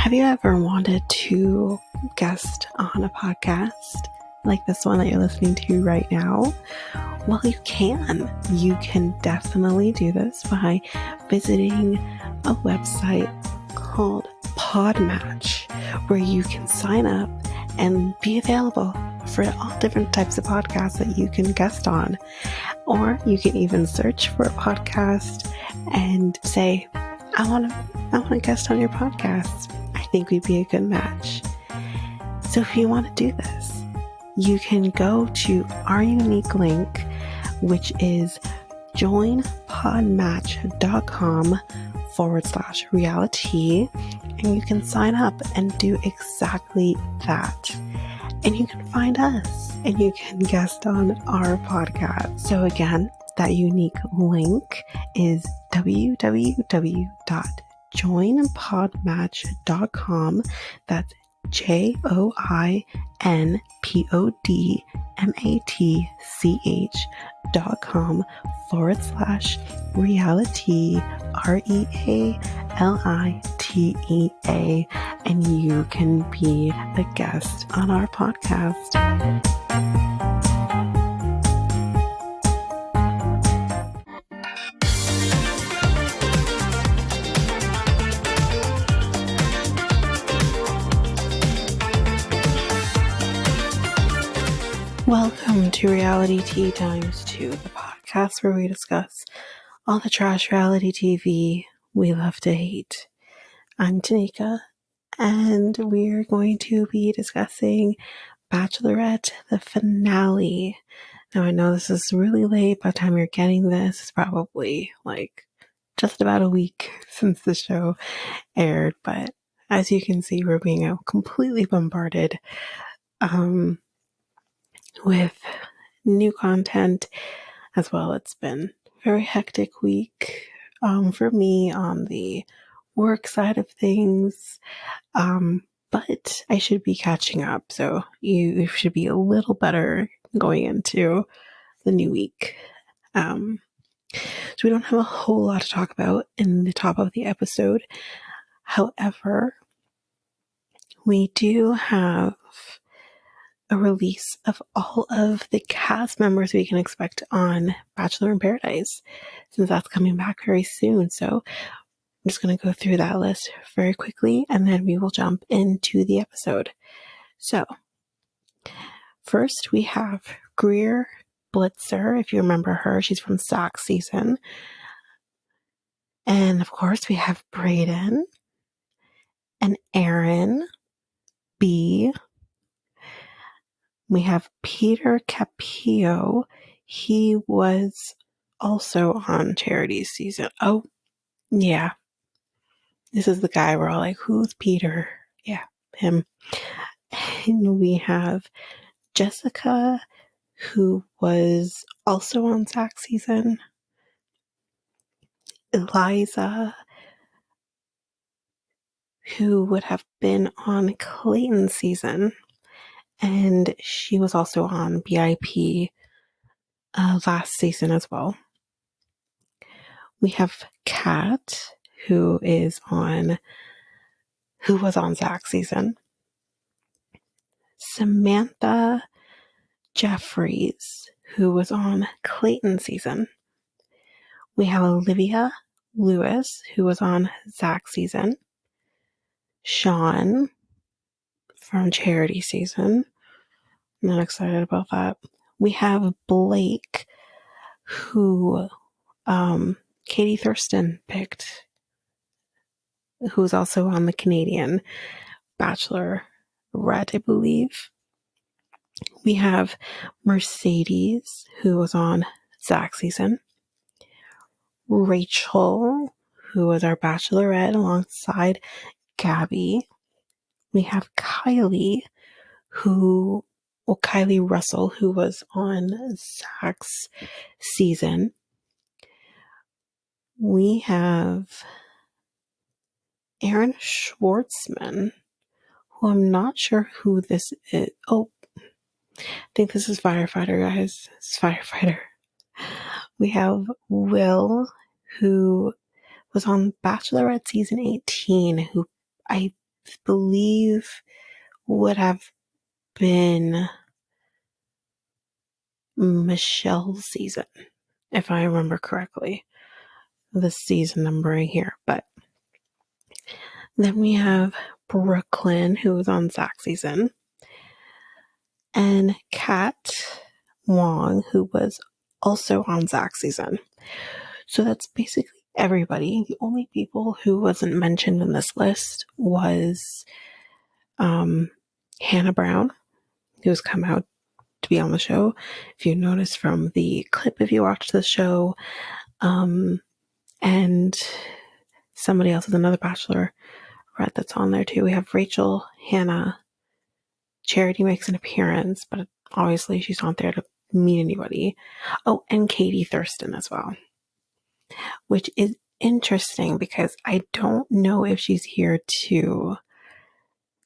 Have you ever wanted to guest on a podcast like this one that you're listening to right now? Well, you can. You can definitely do this by visiting a website called Podmatch, where you can sign up and be available for all different types of podcasts that you can guest on. Or you can even search for a podcast and say, I want to guest on your podcast. I think we'd be a good match. So if you want to do this, you can go to our unique link, which is joinpodmatch.com/reality, and you can sign up and do exactly that. And you can find us and you can guest on our podcast. So again, that unique link is www.joinpodmatch.com. That's joinpodmatch.com/reality, REALITEA, and you can be a guest on our podcast. Welcome to Reality Tea Times 2, the podcast where we discuss all the trash reality TV we love to hate. I'm Tanika, and we're going to be discussing Bachelorette, the finale. Now, I know this is really late. By the time you're getting this, it's probably like just about a week since the show aired, but as you can see, we're being completely bombarded with new content as well. It's been a very hectic week for me on the work side of things, but I should be catching up, so you should be a little better going into the new week. So we don't have a whole lot to talk about in the top of the episode. However, we do have a release of all of the cast members we can expect on Bachelor in Paradise, since that's coming back very soon. So I'm just going to go through that list very quickly, and then we will jump into the episode. So first we have Greer Blitzer. If you remember her, she's from Zach's season. And of course we have Brayden and Aaron B. We have Peter Capillo. He was also on Charity's season. Oh, yeah. This is the guy we're all like, who's Peter? Yeah, him. And we have Jessica, who was also on Zach's season. Eliza, who would have been on Clayton's season. And she was also on BIP last season as well. We have Kat, who was on Zach's season. Samantha Jeffries, who was on Clayton's season. We have Olivia Lewis, who was on Zach's season. Sean from Charity season. I'm not excited about that. We have Blake, who Katie Thurston picked, who's also on the Canadian Bachelorette, I believe. We have Mercedes, who was on Zach's season. Rachel, who was our Bachelorette alongside Gabby. We have Kylie Russell, who was on Zach's season. We have Aaron Schwartzman, who I'm not sure who this is. Oh, I think this is Firefighter, guys. It's Firefighter. We have Will, who was on Bachelorette season 18, who I believe would have been Michelle's season, if I remember correctly, the season numbering here. But then we have Brooklyn, who was on Zach's season, and Kat Wong, who was also on Zach's season. So that's basically everybody. The only people who wasn't mentioned in this list was Hannah Brown, who's come out to be on the show. If you notice from the clip, if you watch the show, and somebody else is another Bachelorette that's on there too. We have Rachel, Hannah, Charity makes an appearance, but obviously she's not there to meet anybody. Oh, and Katie Thurston as well, which is interesting because I don't know if she's here to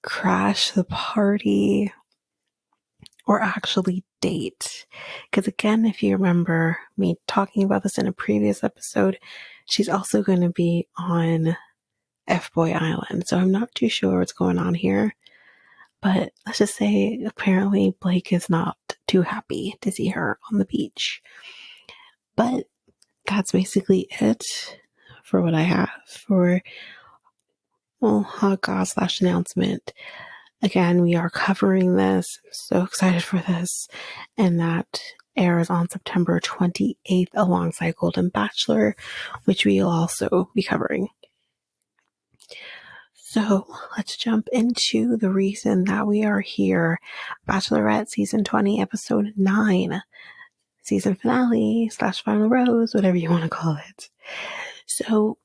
crash the party or actually date. Because again, if you remember me talking about this in a previous episode, she's also going to be on F-Boy Island. So I'm not too sure what's going on here. But let's just say apparently Blake is not too happy to see her on the beach. But that's basically it for what I have for hot goss / announcement. Again, we are covering this. I'm so excited for this. And that airs on September 28th alongside Golden Bachelor, which we'll also be covering. So let's jump into the reason that we are here. Bachelorette Season 20, Episode 9. Season finale / final rose, whatever you want to call it. So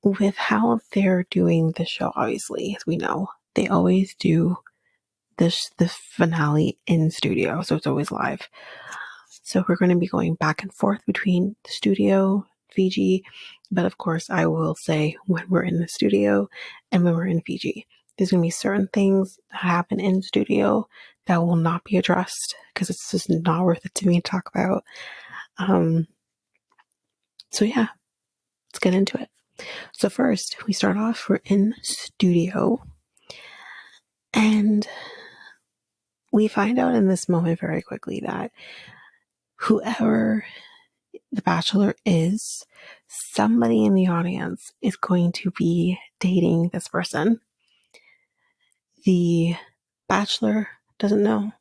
with how they're doing the show, obviously, as we know, they always do the finale in studio. So it's always live. So we're going to be going back and forth between the studio, Fiji, but of course I will say when we're in the studio and when we're in Fiji. There's going to be certain things that happen in studio that will not be addressed because it's just not worth it to me to talk about. So yeah, let's get into it. So first, we start off, we're in studio, and we find out in this moment very quickly that whoever the Bachelor is, somebody in the audience is going to be dating this person. The Bachelor doesn't know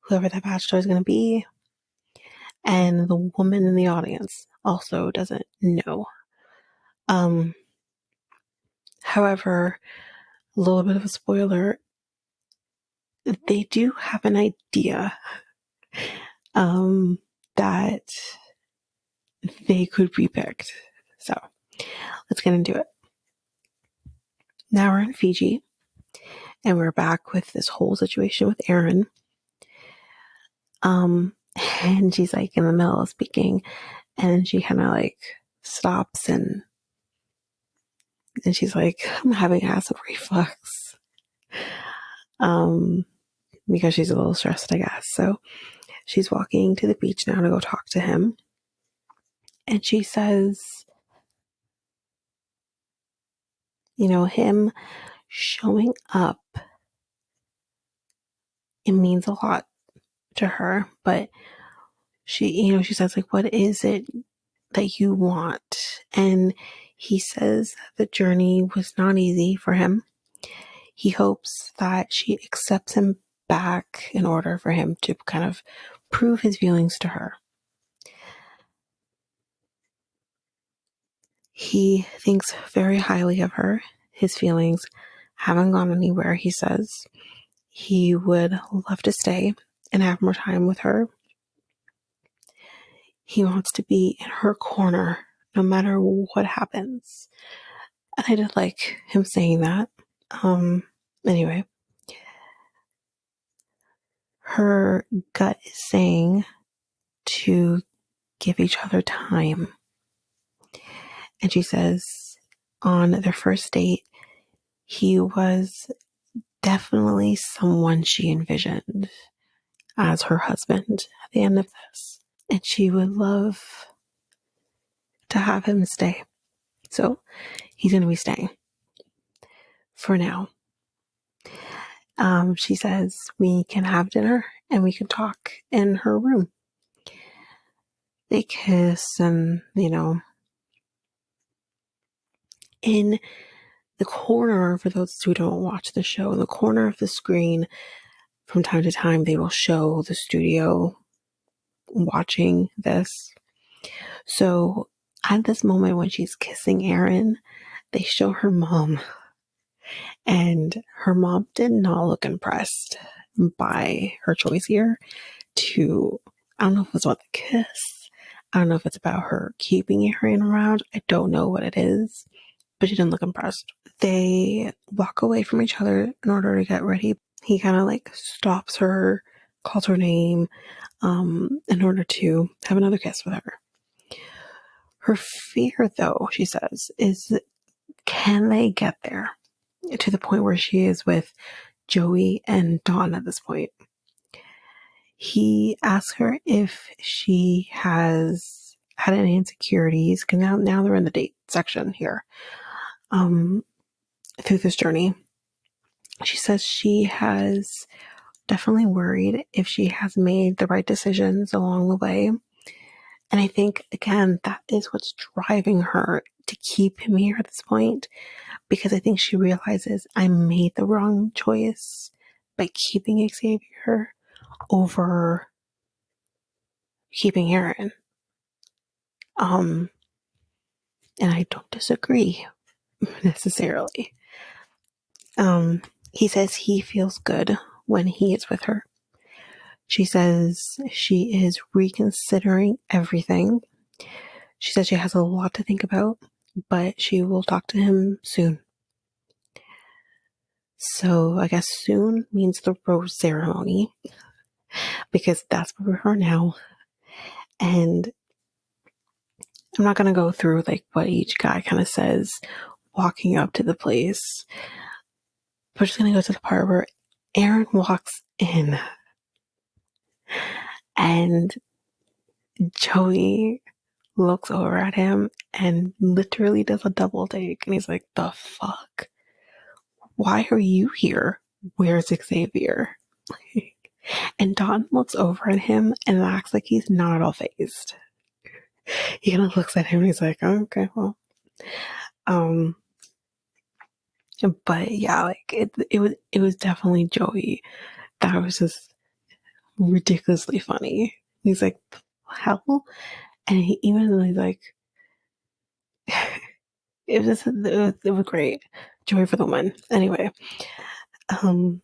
whoever that Bachelor is going to be, and the woman in the audience also doesn't know. However, a little bit of a spoiler, they do have an idea that they could be picked. So let's get into it. Now we're in Fiji, and we're back with this whole situation with Erin. And she's like in the middle of speaking, and she kind of like stops and she's like, I'm having acid reflux. Because she's a little stressed, I guess. So she's walking to the beach now to go talk to him. And she says, him showing up, it means a lot to her, but she says, like, what is it that you want? And he says the journey was not easy for him. He hopes that she accepts him back in order for him to kind of prove his feelings to her. He thinks very highly of her. His feelings haven't gone anywhere, he says. He would love to stay and have more time with her. He wants to be in her corner no matter what happens. And I did like him saying that. Anyway, her gut is saying to give each other time. And she says on their first date, he was definitely someone she envisioned as her husband at the end of this. And she would love to have him stay. So he's going to be staying. for now. She says we can have dinner and we can talk in her room. They kiss, and, in the corner, for those who don't watch the show, in the corner of the screen, from time to time, they will show the studio watching this. So at this moment when she's kissing Aaron, they show her mom, and her mom did not look impressed by her choice here to, I don't know if it's about the kiss, I don't know if it's about her keeping Aaron around, I don't know what it is, but she didn't look impressed. They walk away from each other in order to get ready. He kind of like stops her, calls her name, in order to have another kiss with her. Her fear, though, she says, is, can they get there to the point where she is with Joey and Dawn at this point? He asks her if she has had any insecurities, because now they're in the date section here. Through this journey, she says she has definitely worried if she has made the right decisions along the way. And I think, again, that is what's driving her to keep him here at this point, because I think she realizes I made the wrong choice by keeping Xavier over keeping Aaron. And I don't disagree necessarily. He says he feels good when he is with her. She says she is reconsidering everything. She says she has a lot to think about, but she will talk to him soon. So I guess soon means the rose ceremony, because that's where we are now. And I'm not going to go through like what each guy kind of says walking up to the place. We're just going to go to the part where Aaron walks in and Joey looks over at him and literally does a double take. And he's like, the fuck? Why are you here? Where's Xavier? And Don looks over at him and acts like he's not at all fazed. He kind of looks at him and he's like, oh, okay, well. But yeah, like it was definitely Joey that was just ridiculously funny. He's like, hell? And he even was like, it was great. Joy for the win. Anyway, and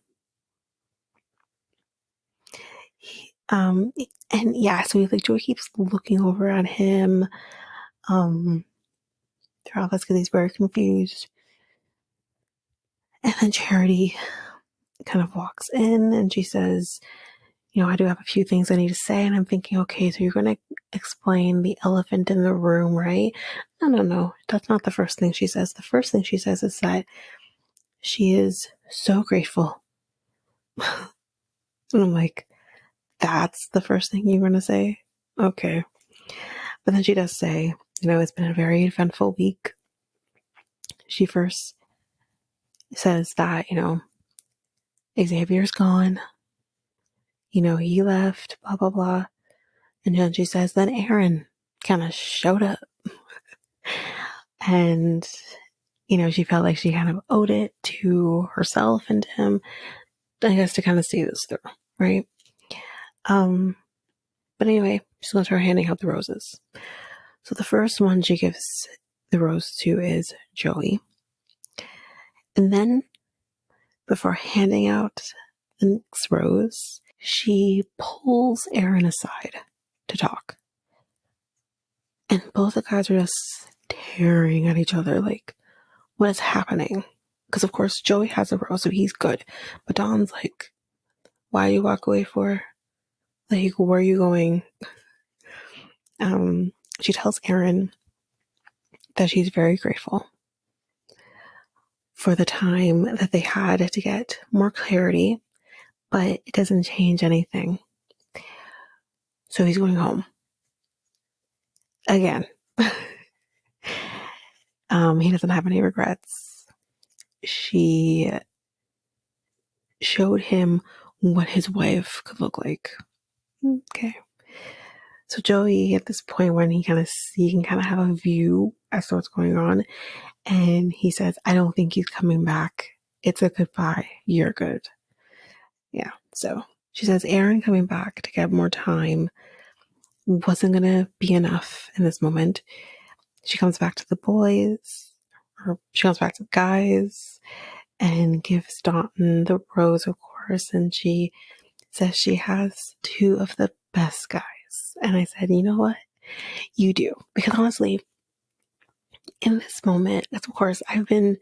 yeah, so like Joy keeps looking over at him, throughout this because he's very confused. And then Charity kind of walks in and she says, I do have a few things I need to say. And I'm thinking, okay, so you're going to explain the elephant in the room, right? No. That's not the first thing she says. The first thing she says is that she is so grateful. And I'm like, that's the first thing you're going to say? Okay. But then she does say, it's been a very eventful week. She first says that, Xavier's gone. He left, blah, blah, blah. And then she says, then Aaron kind of showed up. And, she felt like she kind of owed it to herself and to him, I guess, to kind of see this through, right? But anyway, she's going to start handing out the roses. So the first one she gives the rose to is Joey. And then, before handing out the next rose, she pulls Aaron aside to talk. And both the guys are just staring at each other like, what is happening? Because, of course, Joey has a rose, so he's good. But Dawn's like, why do you walk away for? Like, where are you going? She tells Aaron that she's very grateful for the time that they had to get more clarity, but it doesn't change anything. So he's going home. Again. He doesn't have any regrets. she showed him what his wife could look like. Okay. So Joey, at this point when he can kind of have a view as to what's going on, and he says, I don't think he's coming back. It's a goodbye. You're good. Yeah. So she says Aaron coming back to get more time wasn't going to be enough in this moment. She comes back to the boys, or she comes back to the guys, and gives Dalton the rose, of course. And she says she has two of the best guys. And I said, you know what? You do. Because honestly, in this moment, of course, I've been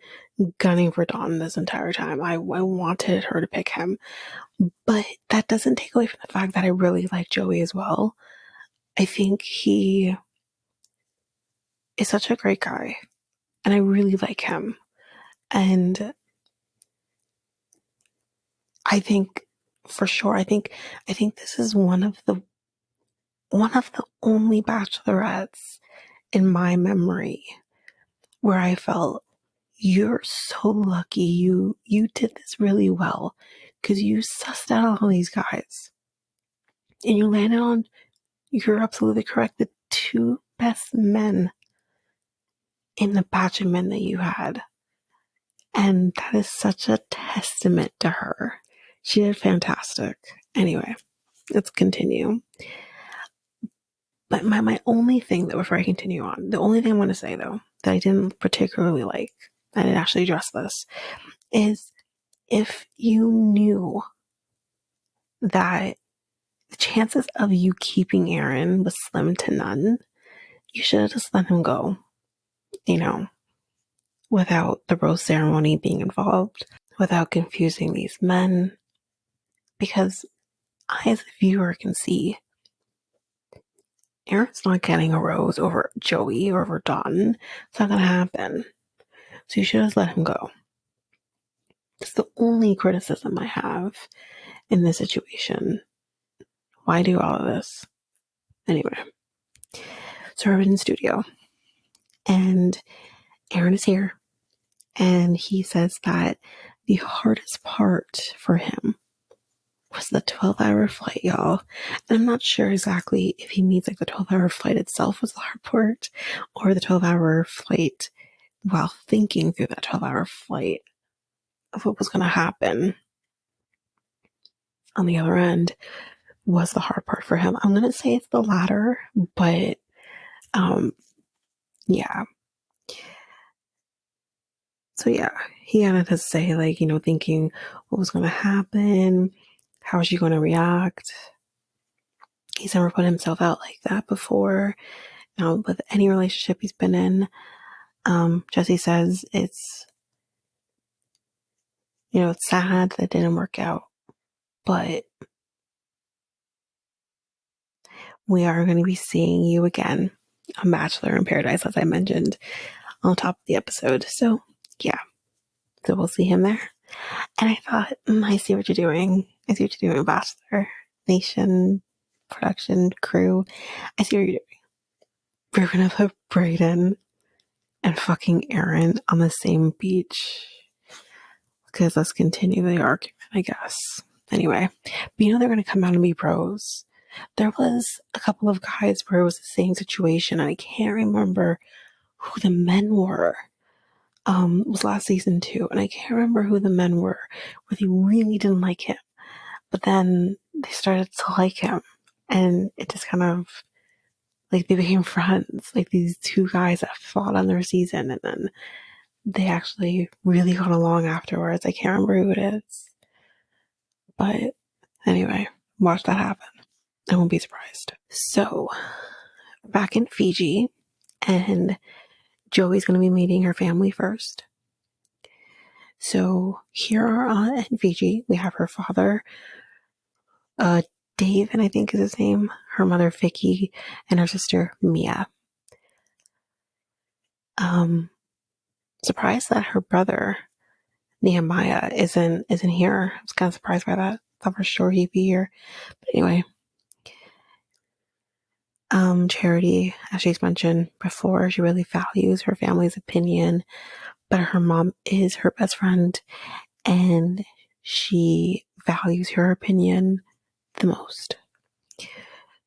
gunning for Dawn this entire time. I wanted her to pick him. But that doesn't take away from the fact that I really like Joey as well. I think he is such a great guy. And I really like him. And I think for sure, I think this is one of the only bachelorettes in my memory where I felt you're so lucky you did this really well because you sussed out all these guys and you landed on, you're absolutely correct, the two best men in the batch of men that you had. And that is such a testament to her. She did fantastic. Anyway, let's continue. But my only thing that before I continue on, the only thing I want to say though, that I didn't particularly like, I didn't actually address this, is if you knew that the chances of you keeping Aaron was slim to none, you should have just let him go, without the rose ceremony being involved, without confusing these men. Because I, as a viewer, can see Aaron's not getting a rose over Joey or over Dawn. It's not going to happen. So you should just let him go. It's the only criticism I have in this situation. Why do all of this? Anyway, so we're in studio and Aaron is here and he says that the hardest part for him was the 12-hour flight, y'all. And I'm not sure exactly if he means like the 12-hour flight itself was the hard part or the 12-hour flight while thinking through that 12-hour flight of what was going to happen on the other end was the hard part for him. I'm going to say it's the latter, but yeah. So yeah, he had to say like, thinking what was going to happen, how is she going to react. He's never put himself out like that before. With any relationship he's been in, Jesse says it's sad that it didn't work out, but we are going to be seeing you again on Bachelor in Paradise, as I mentioned on top of the episode. So yeah, so we'll see him there. And I thought, I see what you're doing. I see what you're doing, Bachelor Nation, production crew. I see what you're doing. We're going to put Brayden and fucking Aaron on the same beach. Because let's continue the argument, I guess. Anyway, but they're going to come out and be pros. There was a couple of guys where it was the same situation, and I can't remember who the men were. It was last season too, and I can't remember who the men were, where they really didn't like him. But then they started to like him, and it just kind of, like, they became friends. Like, these two guys that fought on their season, and then they actually really got along afterwards. I can't remember who it is. But anyway, watch that happen. I won't be surprised. So, back in Fiji, and Joey's going to be meeting her family first. So, here in Fiji, we have her father, Dave, and I think is his name, her mother, Vicky, and her sister, Mia. Surprised that her brother, Nehemiah, isn't here. I was kind of surprised by that. Thought for sure he'd be here. But anyway, Charity, as she's mentioned before, she really values her family's opinion, but her mom is her best friend and she values her opinion the most.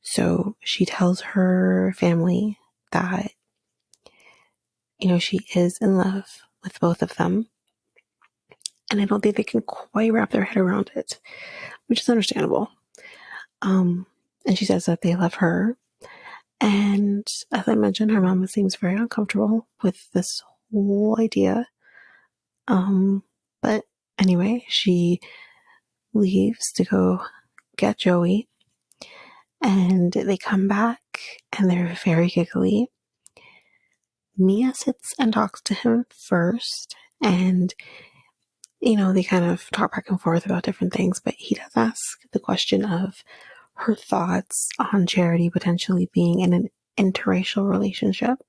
So she tells her family that, she is in love with both of them. And I don't think they can quite wrap their head around it, which is understandable. And she says that they love her. And as I mentioned, her mama seems very uncomfortable with this whole idea. But anyway, she leaves to go get Joey. And they come back and they're very giggly. Mia sits and talks to him first. And, they kind of talk back and forth about different things. But he does ask the question of her thoughts on Charity potentially being in an interracial relationship.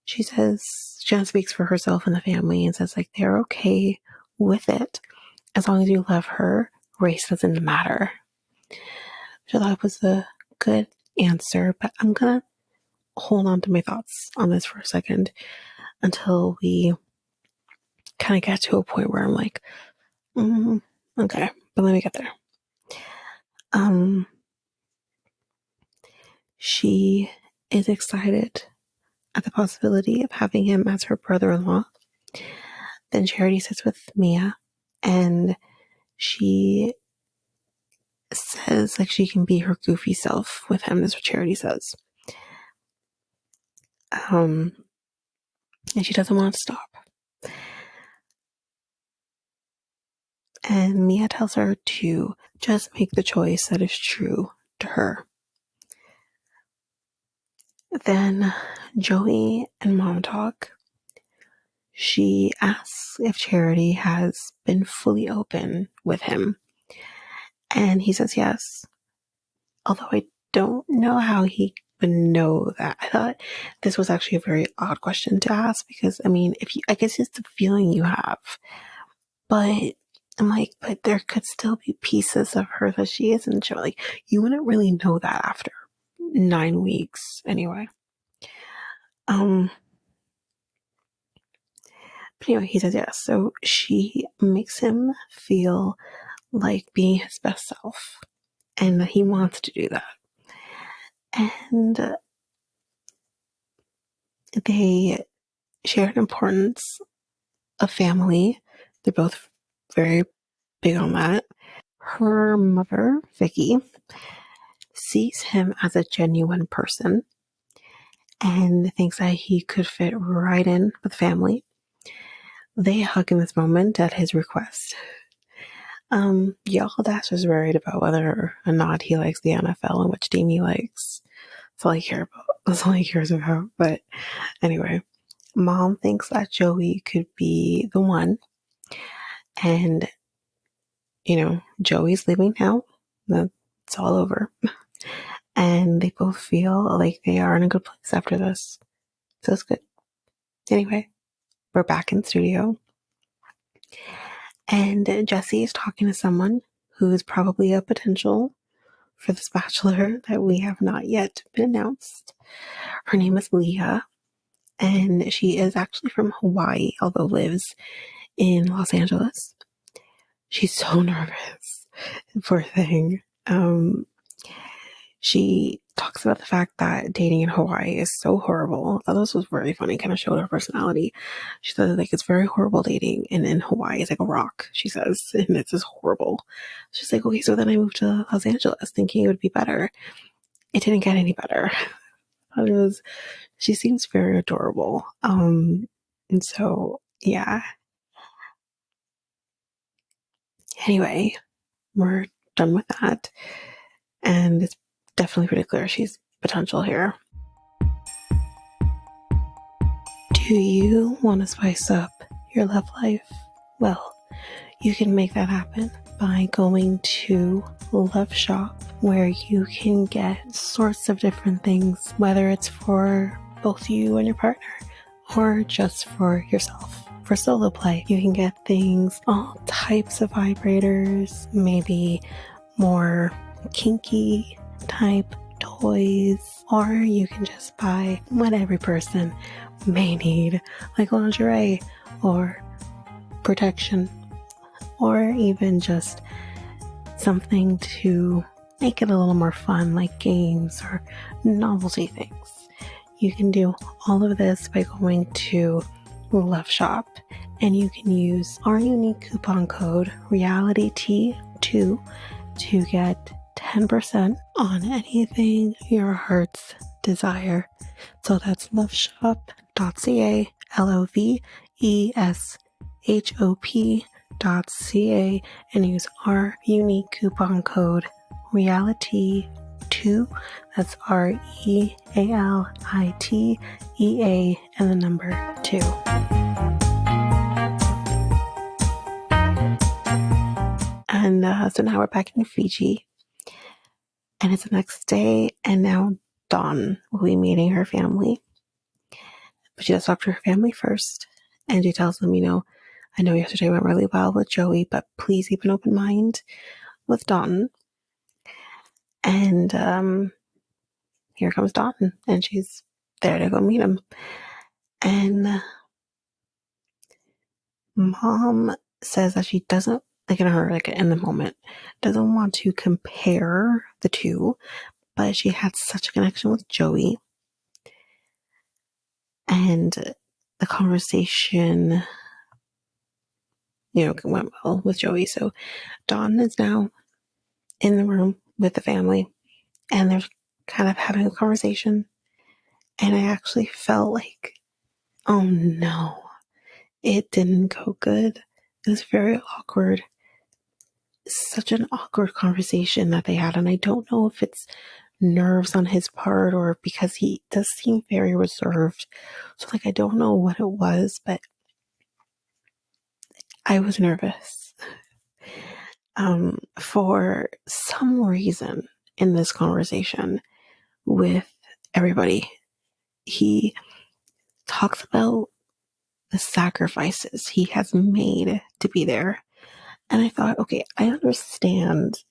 She says, Jen speaks for herself and the family and says, they're okay with it as long as you love her. Race doesn't matter. So that was a good answer, but I'm going to hold on to my thoughts on this for a second until we kind of get to a point where I'm like, okay, but let me get there. She is excited at the possibility of having him as her brother-in-law. Then Charity sits with Mia and she says she can be her goofy self with him. That's what Charity says. And she doesn't want to stop. And Mia tells her to just make the choice that is true to her. Then Joey and Mom talk. She asks if Charity has been fully open with him. And he says yes. Although I don't know how he would know that. I thought this was actually a very odd question to ask because, I guess it's the feeling you have. But I'm like, but there could still be pieces of her that she isn't sure. You wouldn't really know that after 9 weeks anyway. But anyway, he says yes. So she makes him feel like being his best self and that he wants to do that. And they share an importance of family. They're both very big on that. Her mother, Vicky, sees him as a genuine person and thinks that he could fit right in with family. They hug in this moment at his request. Dash is worried about whether or not he likes the NFL and which team he likes. That's all he cares about. That's all he cares about. But anyway, Mom thinks that Joey could be the one. And, Joey's leaving now. It's all over. And they both feel like they are in a good place after this. So it's good. Anyway, we're back in the studio. And Jesse is talking to someone who is probably a potential for this bachelor that we have not yet been announced. Her name is Leah, and she is actually from Hawaii, although lives in Los Angeles. She's so nervous. Poor thing. She talks about the fact that dating in Hawaii is so horrible. I thought this was really funny, kind of showed her personality. She said it's very horrible dating, and in Hawaii it's like a rock, she says, and it's just horrible. She's like, okay, so then I moved to Los Angeles thinking it would be better. It didn't get any better. She seems very adorable. And so, yeah. Anyway, we're done with that. And it's definitely pretty clear she's potential here. Do you want to spice up your love life? Well, you can make that happen by going to Love Shop, where you can get sorts of different things, whether it's for both you and your partner or just for yourself. For solo play, you can get things, all types of vibrators, maybe more kinky type toys, or you can just buy what every person may need, like lingerie or protection, or even just something to make it a little more fun, like games or novelty things. You can do all of this by going to Love Shop, and you can use our unique coupon code REALITY2 to get 10% on anything your heart's desire. So that's loveshop.ca, LOVESHOP.ca, and use our unique coupon code REALITY2. That's REALITEA and the number 2. And so now we're back in Fiji, and it's the next day, and now Dawn will be meeting her family. But she does talk to her family first, and she tells them, I know yesterday went really well with Joey, but please keep an open mind with Dawn. And here comes Dawn, and she's there to go meet him. And Mom says that she doesn't, in the moment, doesn't want to compare the two, but she had such a connection with Joey. And the conversation, went well with Joey. So Dawn is now in the room with the family, and they're kind of having a conversation. And I actually felt like, oh no, it didn't go good. It was very awkward. Such an awkward conversation that they had. And I don't know if it's nerves on his part or because he does seem very reserved. So I don't know what it was, but I was nervous. For some reason in this conversation with everybody, he talks about the sacrifices he has made to be there. And I thought, okay, I understand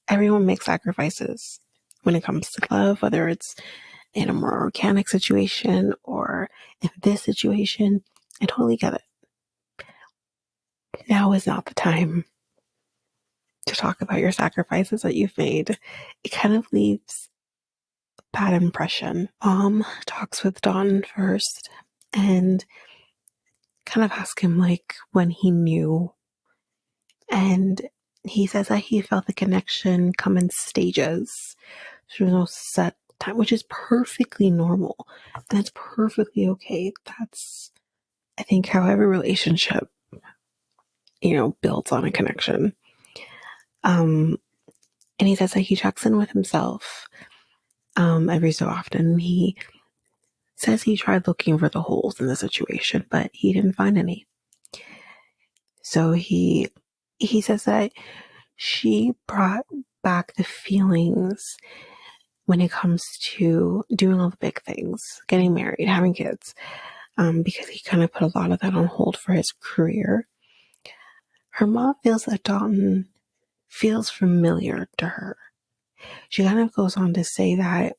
everyone makes sacrifices when it comes to love, whether it's in a more organic situation or in this situation. I totally get it. Now is not the time to talk about your sacrifices that you've made. It kind of leaves a bad impression. Mom talks with Don first and kind of asks him when he knew. And he says that he felt the connection come in stages. There was no set time, which is perfectly normal. And it's perfectly okay. That's, I think, how every relationship, builds on a connection. And he says that he checks in with himself every so often. He says he tried looking for the holes in the situation, but he didn't find any. So he says that she brought back the feelings when it comes to doing all the big things, getting married, having kids, because he kind of put a lot of that on hold for his career. Her mom feels that Dalton feels familiar to her. She kind of goes on to say that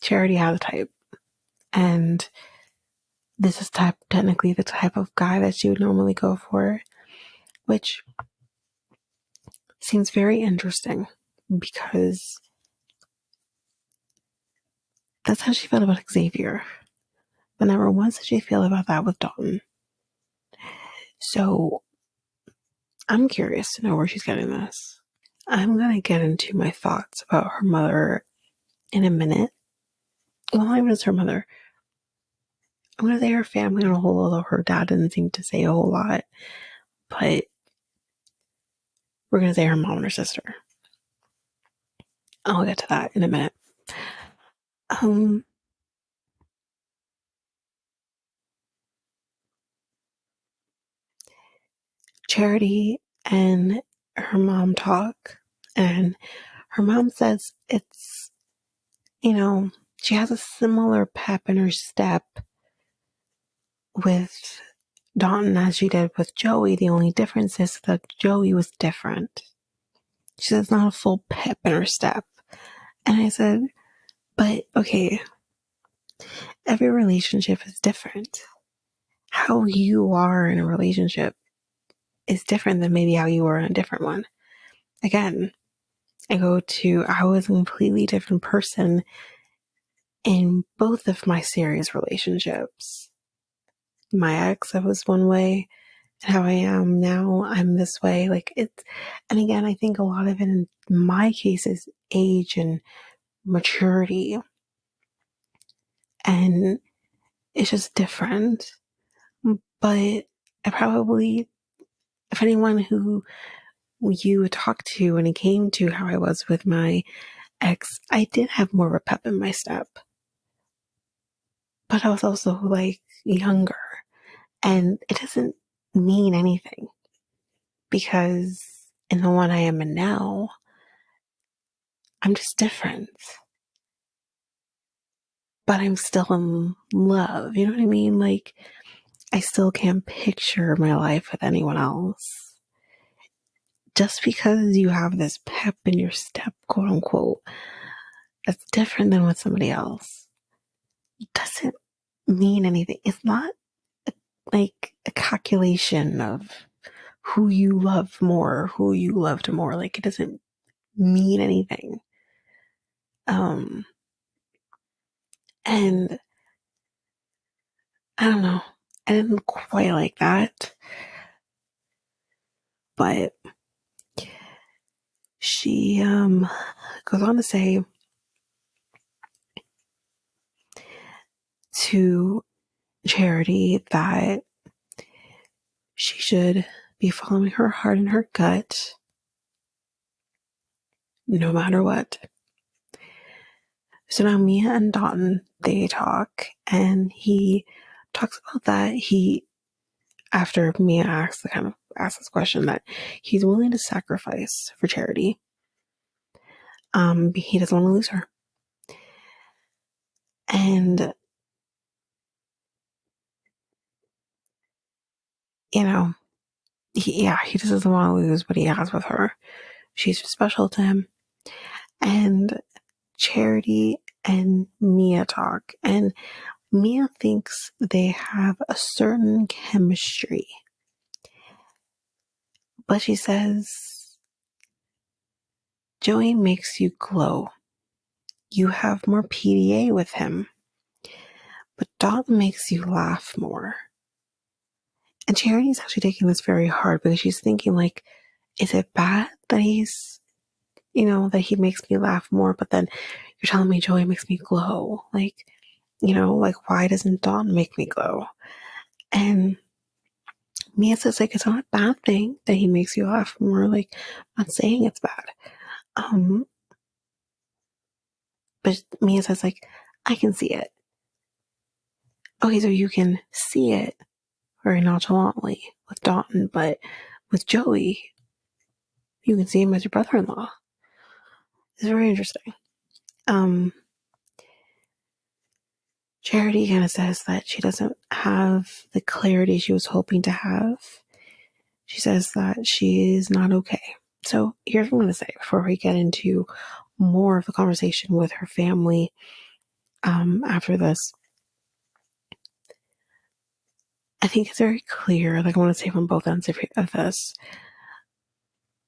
Charity has a type, and this is technically the type of guy that she would normally go for, which seems very interesting because that's how she felt about Xavier. But never once did she feel about that with Dalton. So I'm curious to know where she's getting this. I'm going to get into my thoughts about her mother in a minute. Well, not even just her mother. I'm going to say her family on a whole, although her dad didn't seem to say a whole lot. But we're going to say her mom and her sister. I'll get to that in a minute. Charity and her mom talk, and her mom says it's, she has a similar pep in her step with Dalton as she did with Joey. The only difference is that Joey was different. She says not a full pep in her step. And I said, but okay, Every relationship is different. How you are in a relationship is different than maybe how you were in a different one. Again, I was a completely different person in both of my serious relationships. My ex, I was one way, and how I am now, I'm this way. And again, I think a lot of it in my case is age and maturity, and it's just different. But I probably, if anyone who you would talk to when it came to how I was with my ex, I did have more of a pep in my step, but I was also like younger. And it doesn't mean anything because in the one I am in now, I'm just different, but I'm still in love. You know what I mean? Like, I still can't picture my life with anyone else. Just because you have this pep in your step, quote unquote, that's different than with somebody else, doesn't mean anything. It's not like a calculation of who you love more, who you loved more. Like, it doesn't mean anything. Um, and I don't know. I didn't quite like that, but she goes on to say to Charity that she should be following her heart and her gut no matter what. So now Mia and Dalton, they talk, and he talks about that. After Mia asks this question, that he's willing to sacrifice for Charity. He doesn't want to lose her. And, you know, he just doesn't want to lose what he has with her. She's special to him. And Charity and Mia talk, and Mia thinks they have a certain chemistry. But she says, Joey makes you glow. You have more PDA with him. But Dalton makes you laugh more. And Charity's actually taking this very hard because she's thinking, like, is it bad that that he makes me laugh more, but then you're telling me Joey makes me glow? Like, why doesn't Dalton make me glow? And Mia says, like, it's not a bad thing that he makes you laugh more. Like, I'm not saying it's bad. But Mia says, like, I can see it. Okay, so you can see it very nonchalantly with Dalton, but with Joey, you can see him as your brother-in-law. It's very interesting. Charity kind of says that she doesn't have the clarity she was hoping to have. She says that she is not okay. So here's what I'm going to say before we get into more of the conversation with her family after this. I think it's very clear, like I want to say from both ends of this,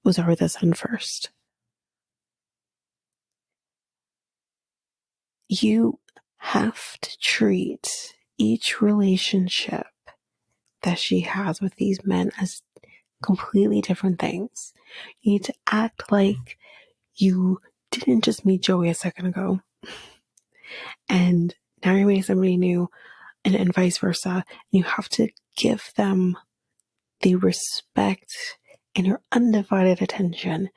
was over this end first. You have to treat each relationship that she has with these men as completely different things. You need to act like you didn't just meet Joey a second ago and now you're meeting somebody new, and vice versa. And you have to give them the respect and your undivided attention.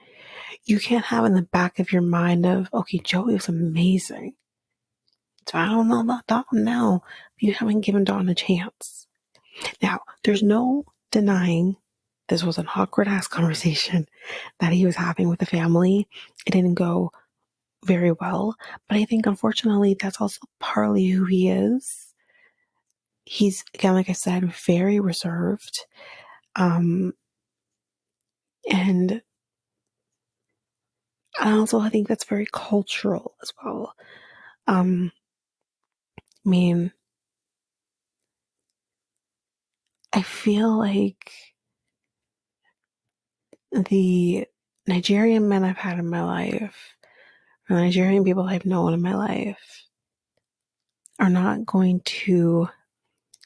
You can't have in the back of your mind of, okay, Joey was amazing, so I don't know about Dawn now, but you haven't given Dawn a chance. Now, there's no denying this was an awkward ass conversation that he was having with the family. It didn't go very well, but I think unfortunately that's also partly who he is. He's, again, like I said, very reserved. And also I think that's very cultural as well. I mean, I feel like the Nigerian men I've had in my life, or the Nigerian people I've known in my life, are not going to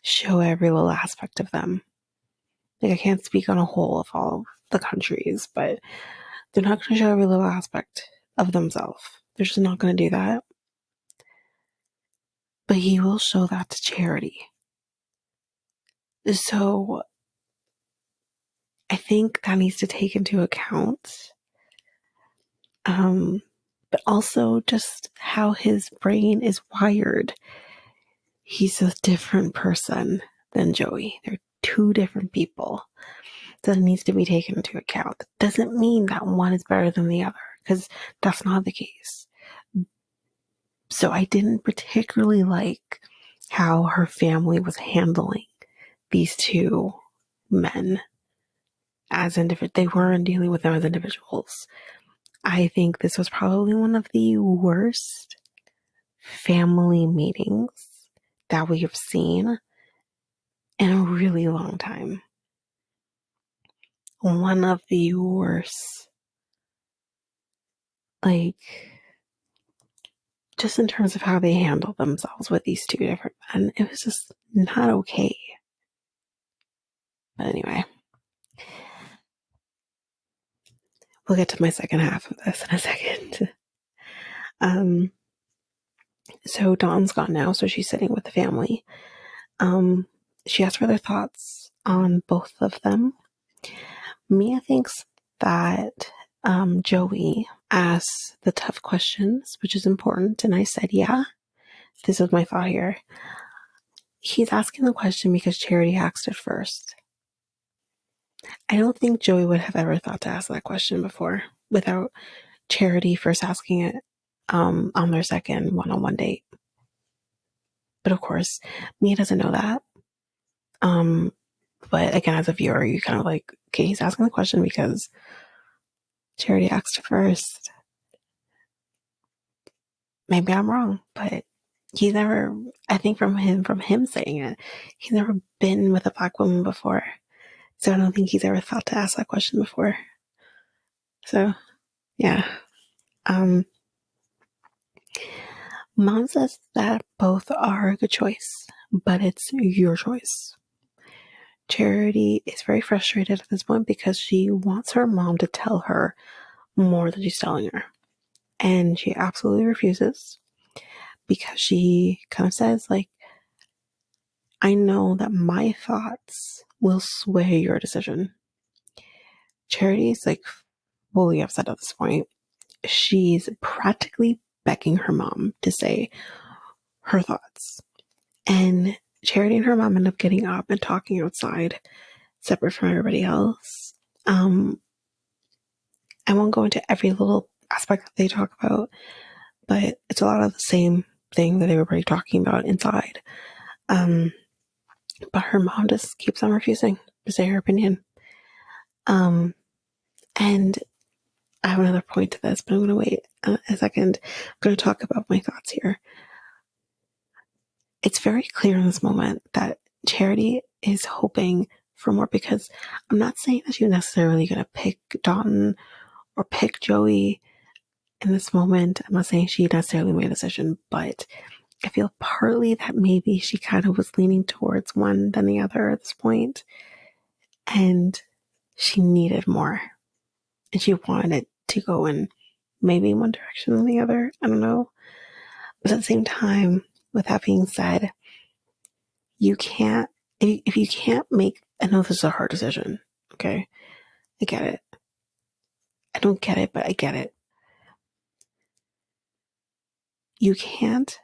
show every little aspect of them. Like, I can't speak on a whole of all of the countries, but they're not going to show every little aspect of themselves. They're just not going to do that. But he will show that to Charity. So I think that needs to take into account. But also just how his brain is wired. He's a different person than Joey. They're two different people. That needs to be taken into account. That doesn't mean that one is better than the other, because that's not the case. So I didn't particularly like how her family was handling these two men as individuals. They weren't dealing with them as individuals. I think this was probably one of the worst family meetings that we have seen in a really long time. One of the worst, like, just in terms of how they handled themselves with these two different men. It was just not okay. But anyway, we'll get to my second half of this in a second. So Dawn's gone now, so she's sitting with the family. She asked for their thoughts on both of them. Mia thinks that Joey asks the tough questions, which is important, and I said, yeah. This is my thought here. He's asking the question because Charity asked it first. I don't think Joey would have ever thought to ask that question before without Charity first asking it on their second one-on-one date. But of course, Mia doesn't know that. But again, as a viewer, you kind of like, okay, he's asking the question because Charity asked first. Maybe I'm wrong, but he's never, I think from him saying it, he's never been with a black woman before. So I don't think he's ever thought to ask that question before. So, yeah. Mom says that both are a good choice, but it's your choice. Charity is very frustrated at this point because she wants her mom to tell her more than she's telling her. And she absolutely refuses because she kind of says, like, I know that my thoughts will sway your decision. Charity is like fully upset at this point. She's practically begging her mom to say her thoughts. And Charity and her mom end up getting up and talking outside, separate from everybody else. I won't go into every little aspect that they talk about, but it's a lot of the same thing that they were already talking about inside. But her mom just keeps on refusing to say her opinion. And I have another point to this, but I'm going to wait a second. I'm going to talk about my thoughts here. It's very clear in this moment that Charity is hoping for more, because I'm not saying that she's necessarily going to pick Dawn or pick Joey in this moment. I'm not saying she necessarily made a decision, but I feel partly that maybe she kind of was leaning towards one than the other at this point, and she needed more, and she wanted it to go in maybe one direction than the other. I don't know. But at the same time, with that being said, you can't, if you can't make, I know this is a hard decision, okay? I get it. I don't get it, but I get it. You can't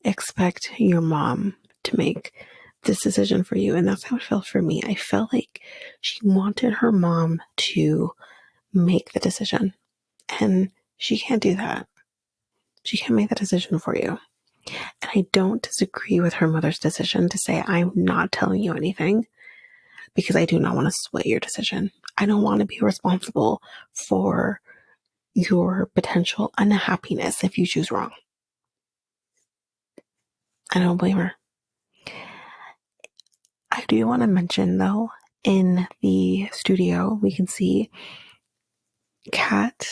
expect your mom to make this decision for you. And that's how it felt for me. I felt like she wanted her mom to make the decision. And she can't do that. She can't make the decision for you. And I don't disagree with her mother's decision to say, I'm not telling you anything, because I do not want to sway your decision. I don't want to be responsible for your potential unhappiness if you choose wrong. I don't blame her. I do want to mention, though, in the studio, we can see Kat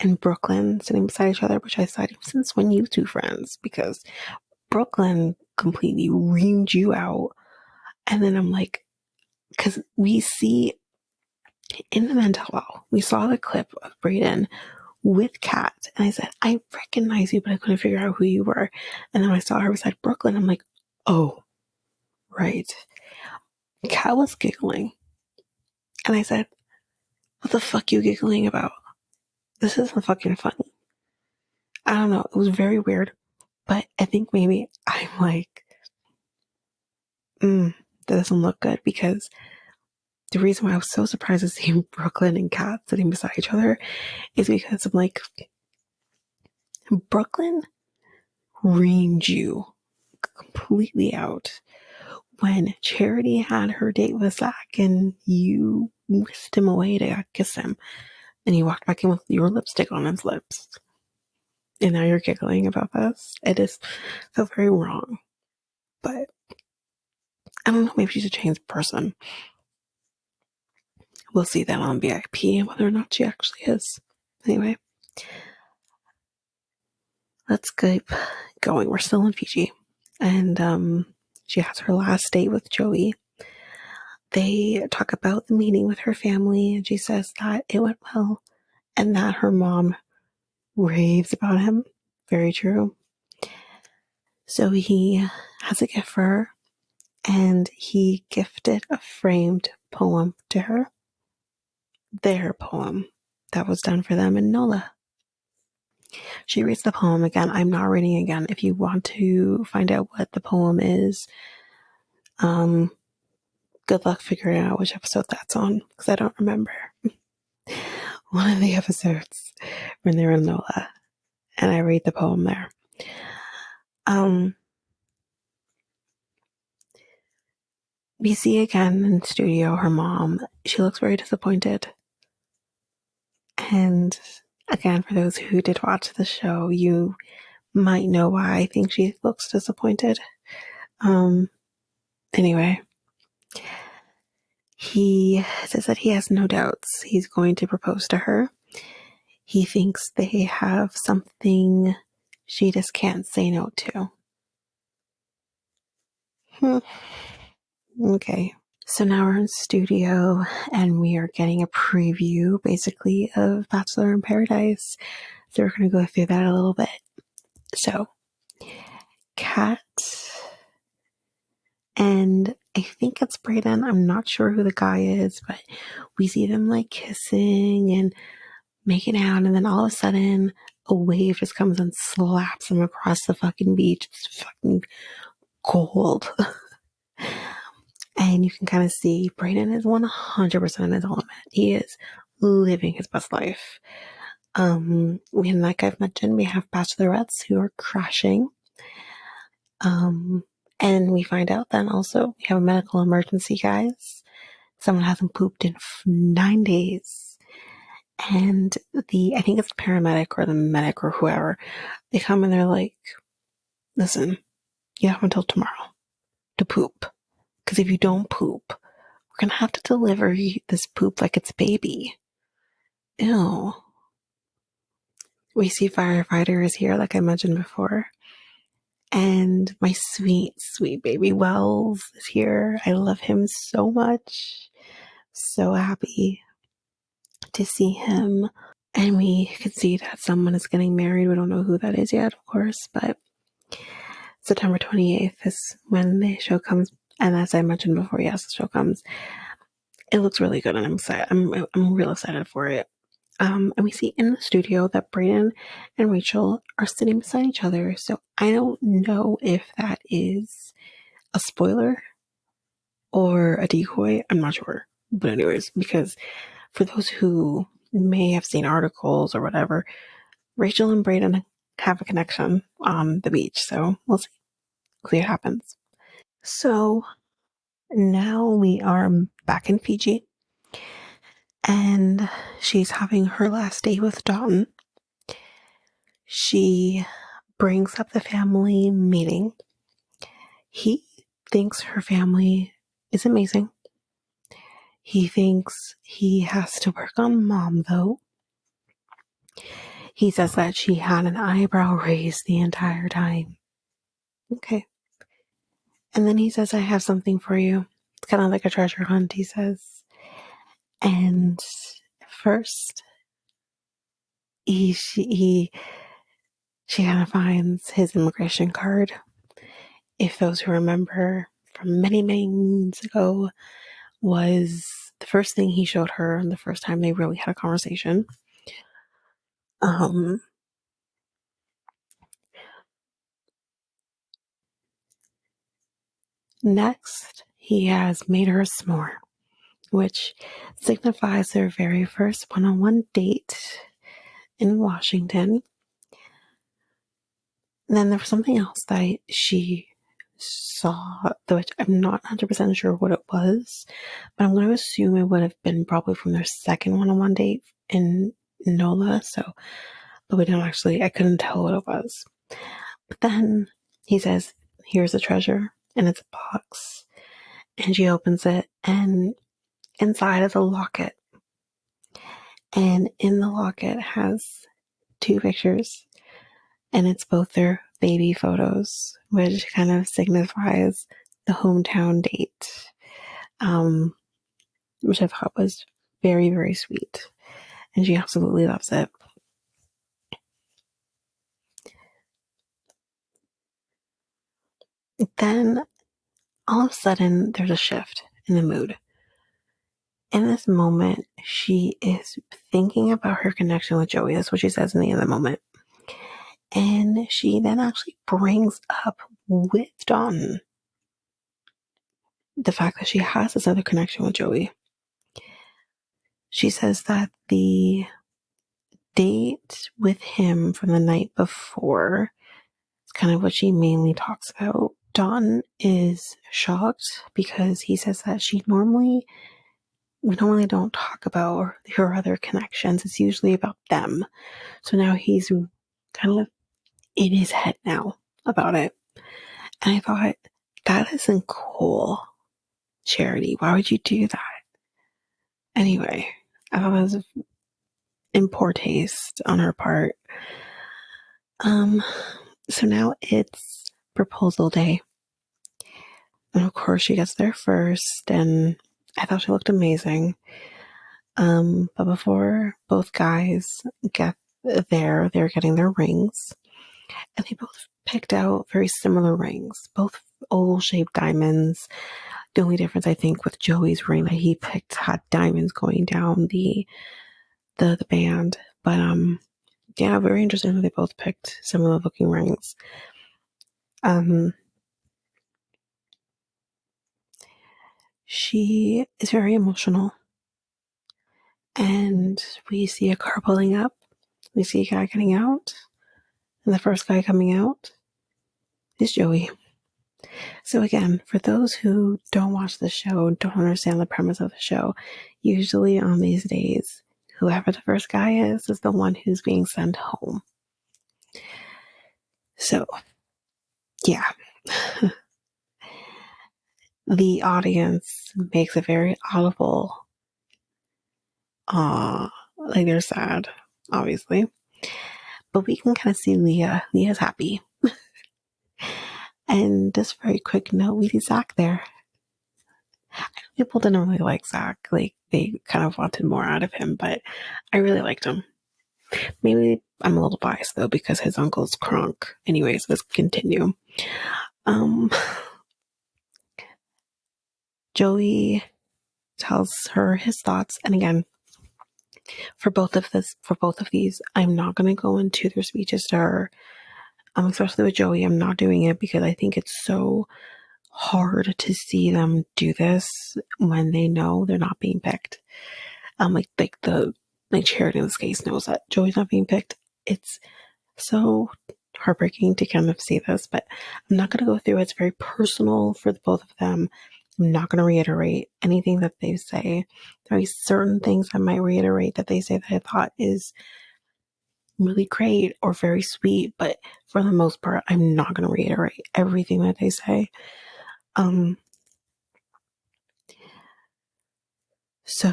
and Brooklyn sitting beside each other, which I thought, since when you two friends? Because Brooklyn completely reamed you out. And then I'm like, because we see in the Mandela, we saw the clip of Brayden with Kat, and I said, I recognize you, but I couldn't figure out who you were. And then I saw her beside Brooklyn. I'm like, oh, right. Kat was giggling. And I said, what the fuck you giggling about? This isn't fucking funny. I don't know. It was very weird. But I think maybe I'm like, that doesn't look good, because the reason why I was so surprised to see Brooklyn and Kat sitting beside each other is because I'm like, Brooklyn reamed you completely out when Charity had her date with Zach and you whisked him away to kiss him, and he walked back in with your lipstick on his lips. And now you're giggling about this. It is so very wrong. But I don't know, maybe she's a changed person. We'll see that on VIP, whether or not she actually is. Anyway, let's keep going. We're still in Fiji. And she has her last date with Joey. They talk about the meeting with her family, and she says that it went well and that her mom raves about him. Very true. So he has a gift for her, and he gifted a framed poem to her. Their poem that was done for them in NOLA. She reads the poem again. I'm not reading again. If you want to find out what the poem is, good luck figuring out which episode that's on, because I don't remember. One of the episodes when they're in NOLA, and I read the poem there. We see again in the studio her mom. She looks very disappointed. And again, for those who did watch the show, you might know why I think she looks disappointed. Anyway, he says that he has no doubts he's going to propose to her. He thinks they have something she just can't say no to. Okay. So now we're in studio and we are getting a preview basically of Bachelor in Paradise. So we're going to go through that a little bit. So Kat and I think it's Brayden. I'm not sure who the guy is, but we see them like kissing and making out, and then all of a sudden a wave just comes and slaps them across the fucking beach. It's fucking cold. And you can kind of see Brayden is 100% in his element. He is living his best life. And like I've mentioned, we have bachelorettes who are crashing. And we find out then also we have a medical emergency, guys. Someone hasn't pooped in 9 days. And I think it's the paramedic or the medic or whoever, they come and they're like, listen, you have until tomorrow to poop. Because if you don't poop, we're going to have to deliver this poop like it's baby. Ew. We see firefighters here, like I mentioned before. And my sweet, sweet baby Wells is here. I love him so much. So happy to see him. And we can see that someone is getting married. We don't know who that is yet, of course, but September 28th is when the show comes. And as I mentioned before, yes, the show comes. It looks really good, and I'm excited. I'm real excited for it. And we see in the studio that Brayden and Rachel are sitting beside each other. So I don't know if that is a spoiler or a decoy. I'm not sure. But anyways, because for those who may have seen articles or whatever, Rachel and Brayden have a connection on the beach. So we'll see. See what happens. So now we are back in Fiji. And she's having her last day with Dalton. She brings up the family meeting He thinks her family is amazing. He thinks he has to work on mom, though. He says that she had an eyebrow raised the entire time. Okay. And then he says, I have something for you. It's kind of like a treasure hunt, he says. And first, she kind of finds his immigration card. If those who remember from many, many moons ago, was the first thing he showed her and the first time they really had a conversation. Um, Next, he has made her a s'more, which signifies their very first one-on-one date in Washington. And then there was something else that she saw, which I'm not 100% sure what it was, but I'm going to assume it would have been probably from their second one-on-one date in NOLA. So, but we don't actually, I couldn't tell what it was. But then he says, here's a treasure, and it's a box. And she opens it, and inside is a locket. And in the locket has two pictures, and it's both their baby photos, which kind of signifies the hometown date, which I thought was very, very sweet. And she absolutely loves it. Then all of a sudden, there's a shift in the mood. In this moment, she is thinking about her connection with Joey. That's what she says in the end of the moment. And she then actually brings up with Dawn the fact that she has this other connection with Joey. She says that the date with him from the night before is kind of what she mainly talks about. Dawn is shocked because he says that we normally don't talk about her other connections. It's usually about them. So now he's kind of in his head now about it. And I thought, that isn't cool, Charity. Why would you do that? Anyway, I thought that was in poor taste on her part. So now it's proposal day. And of course she gets there first, and I thought she looked amazing. But before both guys get there, they're getting their rings. And they both picked out very similar rings, both oval-shaped diamonds. The only difference, I think, with Joey's ring that he picked had diamonds going down the band. But yeah, very interesting that they both picked similar looking rings. She is very emotional, and we see a car pulling up. We see a guy getting out, and the first guy coming out is Joey. So again, for those who don't watch the show, don't understand the premise of the show, usually on these days, whoever the first guy is the one who's being sent home. So, yeah. The audience makes a very audible, like they're sad, obviously. But we can kind of see Leah. Leah's happy. And just very quick note, we see Zach there. People didn't really like Zach. Like, they kind of wanted more out of him, but I really liked him. Maybe I'm a little biased, though, because his uncle's Kronk. Anyways, let's continue. Joey tells her his thoughts, and again, for both of these, I'm not going to go into their speeches to her. Especially with Joey, I'm not doing it because I think it's so hard to see them do this when they know they're not being picked. Like Charity in this case knows that Joey's not being picked. It's so heartbreaking to kind of see this, but I'm not going to go through it. It's very personal for the both of them. I'm not going to reiterate anything that they say. There are certain things I might reiterate that they say that I thought is really great or very sweet, but for the most part, I'm not going to reiterate everything that they say. Um, so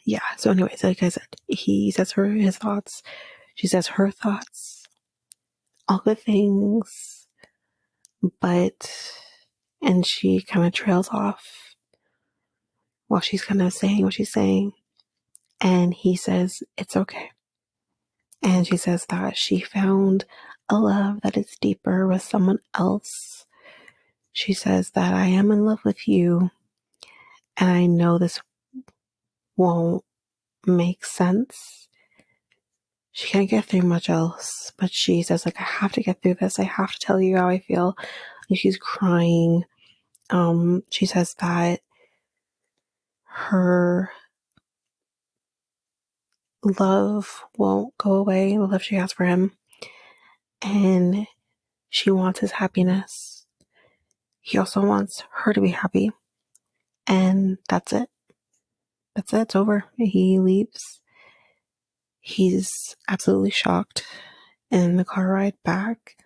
yeah. So anyways, like I said, he says his thoughts. She says her thoughts. All good things, but and she kind of trails off while she's kind of saying what she's saying. And he says it's okay. And she says that she found a love that is deeper with someone else. She says that I am in love with you, and I know this won't make sense. She can't get through much else, but she says, like, I have to get through this. I have to tell you how I feel. And she's crying. She says that her love won't go away, the love she has for him, and she wants his happiness. He also wants her to be happy, and that's it. That's it. It's over. He leaves. He's absolutely shocked. In the car ride back,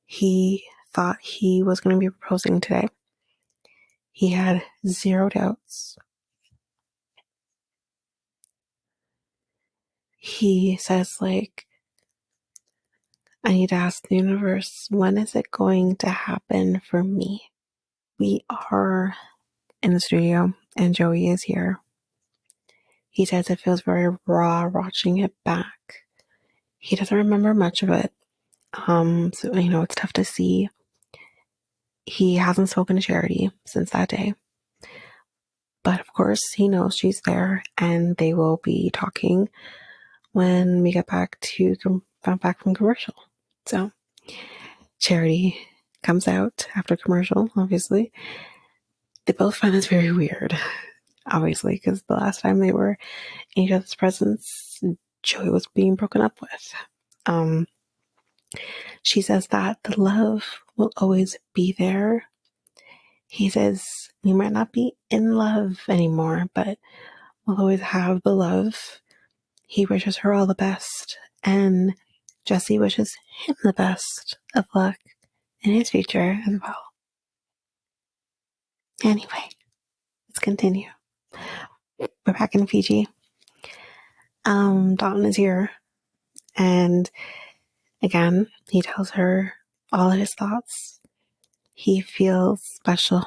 he thought he was going to be proposing today. He had zero doubts. He says, like, I need to ask the universe, when is it going to happen for me? We are in the studio and Joey is here. He says it feels very raw watching it back. He doesn't remember much of it. So, it's tough to see. He hasn't spoken to Charity since that day. But of course, he knows she's there and they will be talking when we get back from commercial. So Charity comes out after commercial, obviously. They both find this very weird, obviously, because the last time they were in each other's presence, Joey was being broken up with. She says that the love will always be there. He says we might not be in love anymore, but we'll always have the love. He wishes her all the best, and Jesse wishes him the best of luck in his future as well. Anyway, let's continue. We're back in Fiji. Dalton is here, and again, he tells her all of his thoughts. He feels special.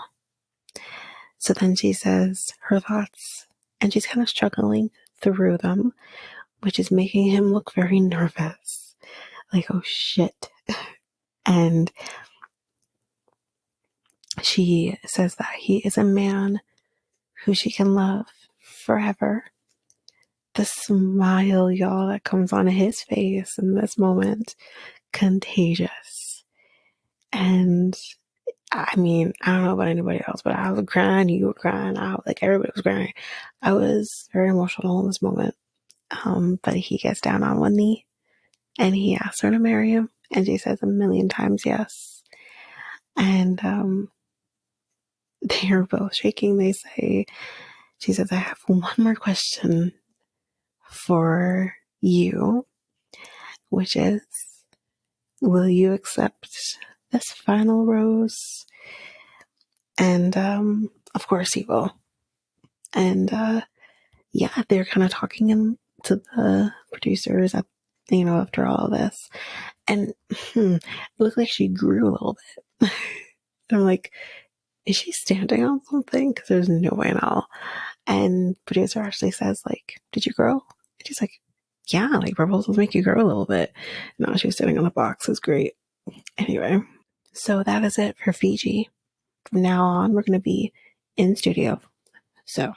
So then she says her thoughts, and she's kind of struggling through them, which is making him look very nervous. Like, oh shit. And she says that he is a man who she can love forever. The smile, y'all, that comes on his face in this moment, contagious. And I mean, I don't know about anybody else, but I was crying, you were crying, everybody was crying. I was very emotional in this moment. But he gets down on one knee and he asks her to marry him, and she says a million times yes. And they are both shaking. She says, I have one more question for you, which is, will you accept this final rose? And of course he will. And yeah, they're kind of talking to the producers after all of this. And it looked like she grew a little bit. And I'm like, is she standing on something? Because there's no way in hell. And producer actually says, like, did you grow? And she's like, yeah, like proposals make you grow a little bit. No, she was sitting on the box. It was great. Anyway, so that is it for Fiji. From now on, we're going to be in studio. So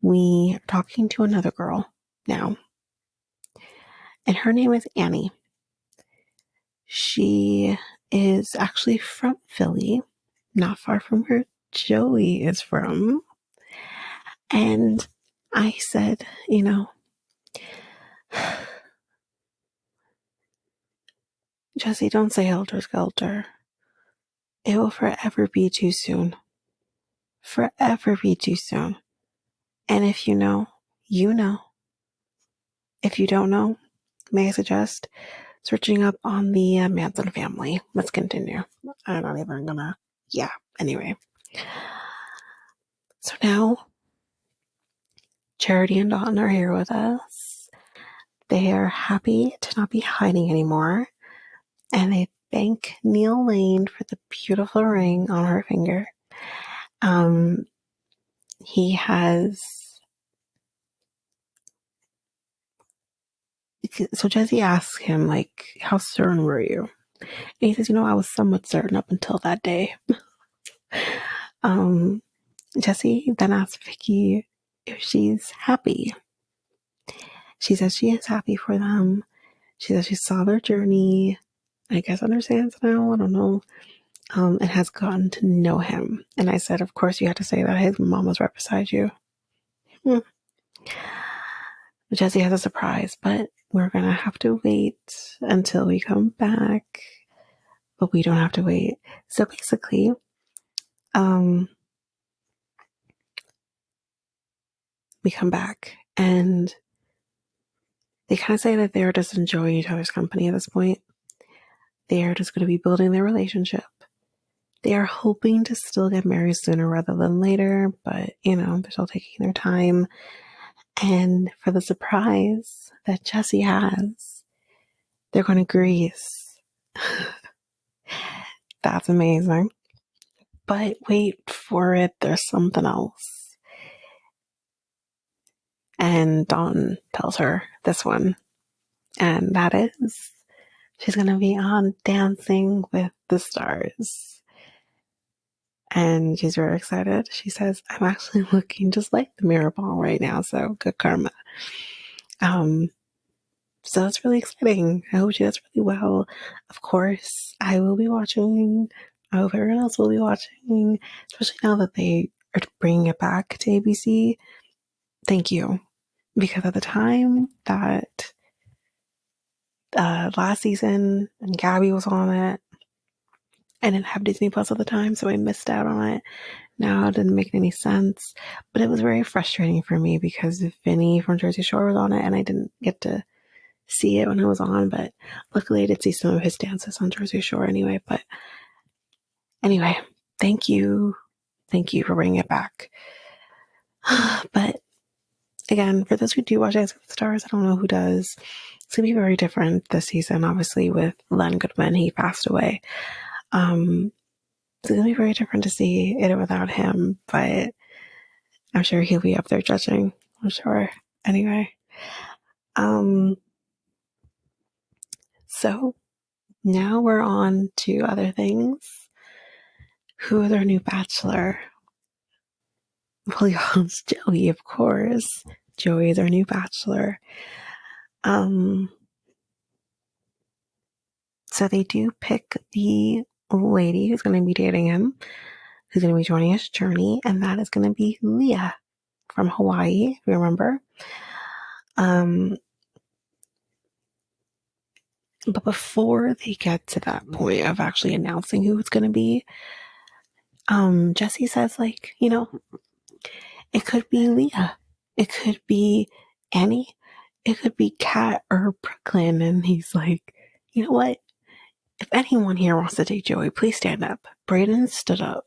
we are talking to another girl now, and her name is Annie. She is actually from Philly, not far from where Joey is from. And I said, Jesse, don't say helter skelter. It will forever be too soon. Forever be too soon. And if you know, you know. If you don't know, may I suggest searching up on the Manson family? Let's continue. I'm not even gonna. Yeah. Anyway, so now Charity and Dawn are here with us. They are happy to not be hiding anymore, and they thank Neil Lane for the beautiful ring on her finger. He has. So Jesse asks him, like, how certain were you? And he says, I was somewhat certain up until that day. Jesse then asks Vicky if she's happy. She says she is happy for them. She says she saw their journey. I guess understands now. I don't know. And has gotten to know him. And I said, of course, you had to say that his mom was right beside you. Jesse has a surprise, but we're going to have to wait until we come back. But we don't have to wait. So basically, we come back and they kind of say that they're just enjoying each other's company at this point. They are just going to be building their relationship. They are hoping to still get married sooner rather than later, but they're still taking their time. And for the surprise that Jesse has, they're going to Greece. That's amazing. But wait for it, there's something else. And Dawn tells her this one. And that is, she's going to be on Dancing with the Stars. And she's very excited. She says, I'm actually looking just like the mirror ball right now, so good karma. So it's really exciting. I hope she does really well. Of course, I will be watching. I hope everyone else will be watching, especially now that they are bringing it back to ABC. Thank you. Because at the time that last season and Gabby was on it, I didn't have Disney Plus at the time, so I missed out on it. Now it didn't make any sense, but it was very frustrating for me because Vinny from Jersey Shore was on it and I didn't get to see it when it was on, but luckily I did see some of his dances on Jersey Shore anyway. But anyway, thank you for bringing it back. But again, for those who do watch Dancing with the Stars, I don't know who does. It's gonna be very different this season, obviously with Len Goodman. He passed away. It's gonna be very different to see it without him, but I'm sure he'll be up there judging. I'm sure. Anyway, so now we're on to other things. Who is our new bachelor? Well, y'all, it's Joey, of course. Joey is our new bachelor. So they do pick the lady who's going to be dating him, who's going to be joining his journey, and that is going to be Leah from Hawaii, if you remember. But before they get to that point of actually announcing who it's going to be, Jesse says, like, it could be Leah. It could be Annie. It could be Kat or Brooklyn. And he's like, you know what? If anyone here wants to date Joey, please stand up. Brayden stood up.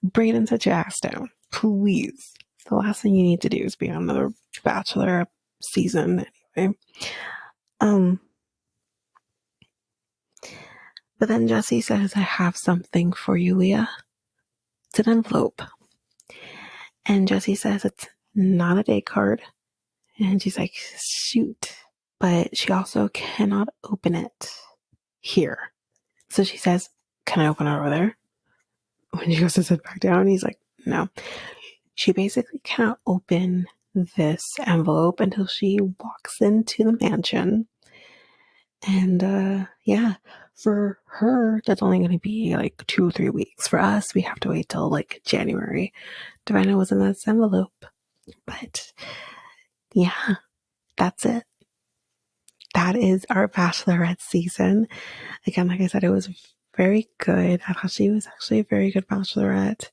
Brayden, sit your ass down. Please. The last thing you need to do is be on another Bachelor season anyway. But then Jesse says, I have something for you, Leah. It's an envelope. And Jesse says it's not a date card. And she's like, shoot. But she also cannot open it here. So she says, can I open it over there? When she goes to sit back down, he's like, no. She basically cannot open this envelope until she walks into the mansion. And yeah, for her, that's only going to be like 2 or 3 weeks. For us, we have to wait till like January to find out what's in this envelope. But yeah, that's it. That is our Bachelorette season. Again, like I said, it was very good. I thought she was actually a very good Bachelorette.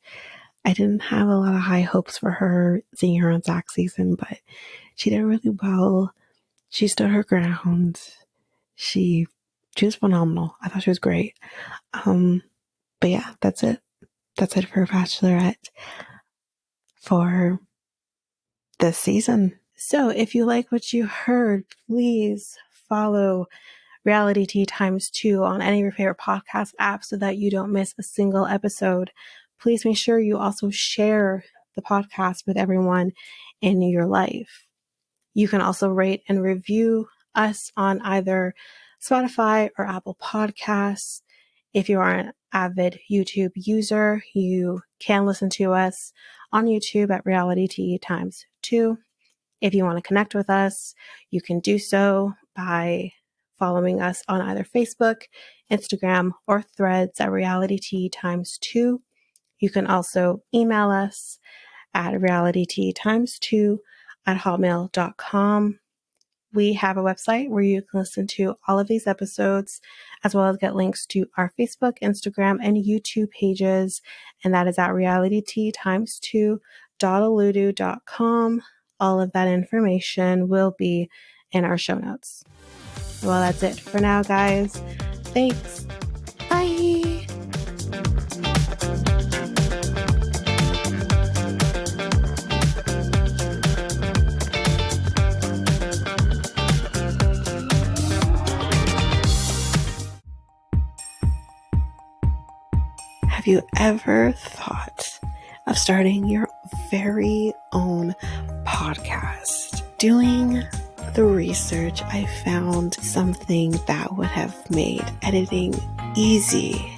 I didn't have a lot of high hopes for her seeing her on Zach's season, but She did really well. She stood her ground. She was phenomenal. I thought she was great. But yeah, that's it. That's it for Bachelorette for this season. So if you like what you heard, please follow Reality Tea ×2 on any of your favorite podcast apps so that you don't miss a single episode. Please make sure you also share the podcast with everyone in your life. You can also rate and review us on either Spotify or Apple Podcasts. If you are an avid YouTube user, you can listen to us on YouTube at Reality Tea ×2. If you want to connect with us, you can do so by following us on either Facebook, Instagram, or Threads at Reality Tea ×2. You can also email us at realitytea2@hotmail.com. We have a website where you can listen to all of these episodes, as well as get links to our Facebook, Instagram, and YouTube pages, and that is at realitytea2.oludu.com. All of that information will be in our show notes. Well, that's it for now, guys. Thanks. Bye. Have you ever thought of starting your very own podcast? Doing the research, I found something that would have made editing easy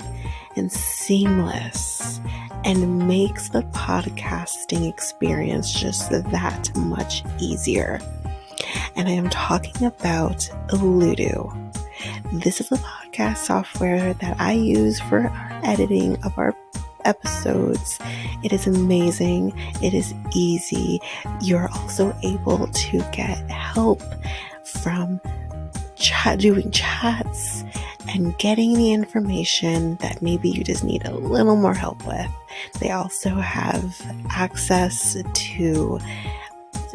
and seamless and makes the podcasting experience just that much easier. And I am talking about Oludu. This is a podcast software that I use for our editing of our episodes. It is amazing. It is easy. You're also able to get help from doing chats and getting the information that maybe you just need a little more help with. They also have access to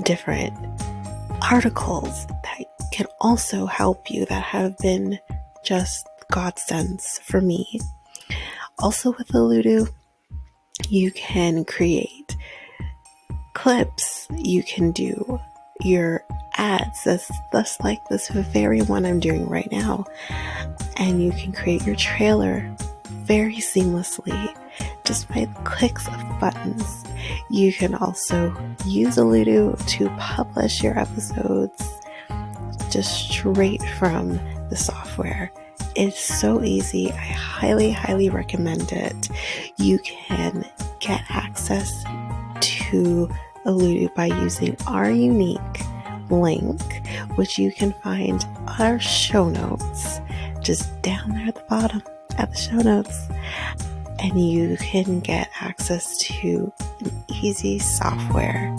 different articles that can also help you that have been just godsends for me. Also with Oludu, you can create clips. You can do your ads. That's like this very one I'm doing right now. And you can create your trailer very seamlessly just by the clicks of buttons. You can also use Oludu to publish your episodes just straight from the software. It's so easy. I highly, highly recommend it. You can get access to Oludu by using our unique link, which you can find on our show notes, just down there at the bottom at the show notes. And you can get access to an easy software